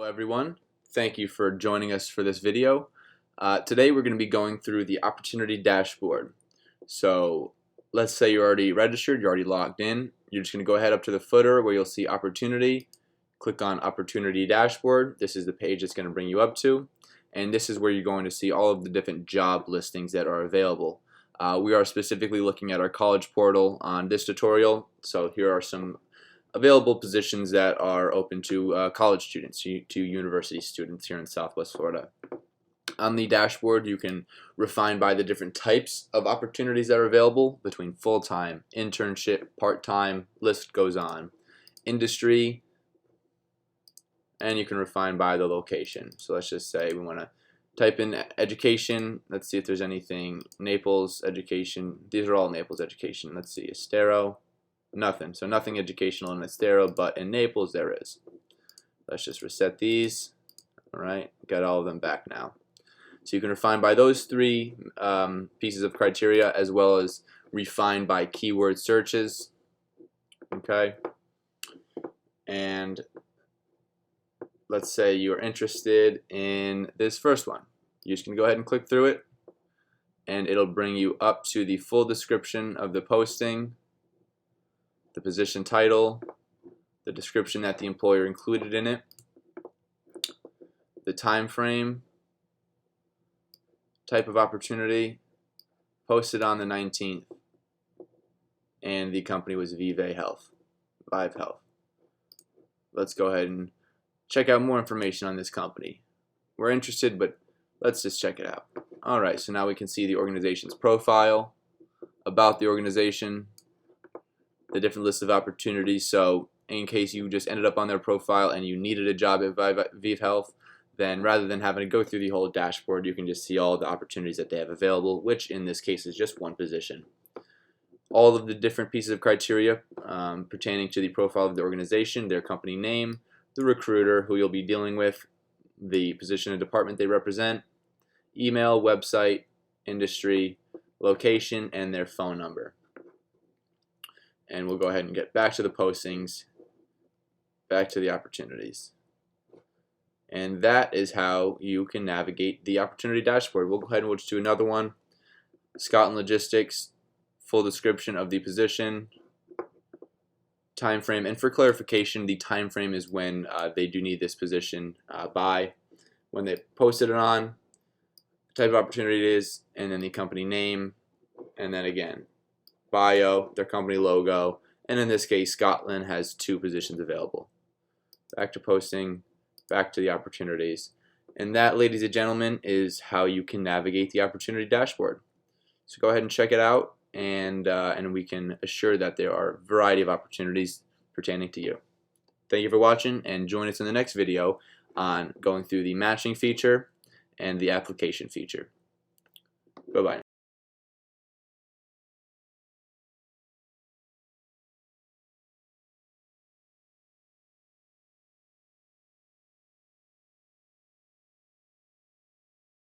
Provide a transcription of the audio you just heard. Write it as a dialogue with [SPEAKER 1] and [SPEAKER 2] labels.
[SPEAKER 1] everyone. Thank you for joining us for this video. Today we're going to be going through the opportunity dashboard. So let's say you're already registered, you're already logged in. You're just going to go ahead up to the footer where you'll see opportunity. Click on opportunity dashboard. This is the page it's going to bring you up to. And this is where you're going to see all of the different job listings that are available. We are specifically looking at our college portal on this tutorial. So here are some available positions that are open to college students, to university students here in Southwest Florida. On the dashboard, you can refine by the different types of opportunities that are available between full-time, internship, part-time, list goes on, industry, and you can refine by the location. So let's just say we want to type in education. Let's see if there's anything. Naples education. These are all Naples education. Let's see. Estero. Nothing. So nothing educational in Estero, but in Naples there is. Let's just reset these. Alright, got all of them back now. So you can refine by those three pieces of criteria, as well as refine by keyword searches. Okay. And let's say you're interested in this first one. You're just going to go ahead and click through it, and it'll bring you up to the full description of the posting, the position title, the description that the employer included in it, the time frame, type of opportunity, posted on the 19th, and the company was Vive Health. Let's go ahead and check out more information on this company. We're interested, but let's just check it out. Alright, so now we can see the organization's profile, about the organization, the different lists of opportunities. So in case you just ended up on their profile and you needed a job at Vive Health, then rather than having to go through the whole dashboard, you can just see all the opportunities that they have available, which in this case is just one position. All of the different pieces of criteria pertaining to the profile of the organization, their company name, the recruiter who you'll be dealing with, the position and department they represent, email, website, industry, location, and their phone number. And we'll go ahead and get back to the postings, back to the opportunities. And that is how you can navigate the opportunity dashboard. We'll go ahead and we'll just do another one. Scotland Logistics, full description of the position, time frame, and for clarification, the time frame is when they do need this position by, when they posted it on, type of opportunity it is, and then the company name, and then again, bio, their company logo, and in this case, Scotland has 2 positions available. Back to posting, back to the opportunities. And that, ladies and gentlemen, is how you can navigate the opportunity dashboard. So go ahead and check it out, and we can assure that there are a variety of opportunities pertaining to you. Thank you for watching, and join us in the next video on going through the matching feature and the application feature. Bye-bye.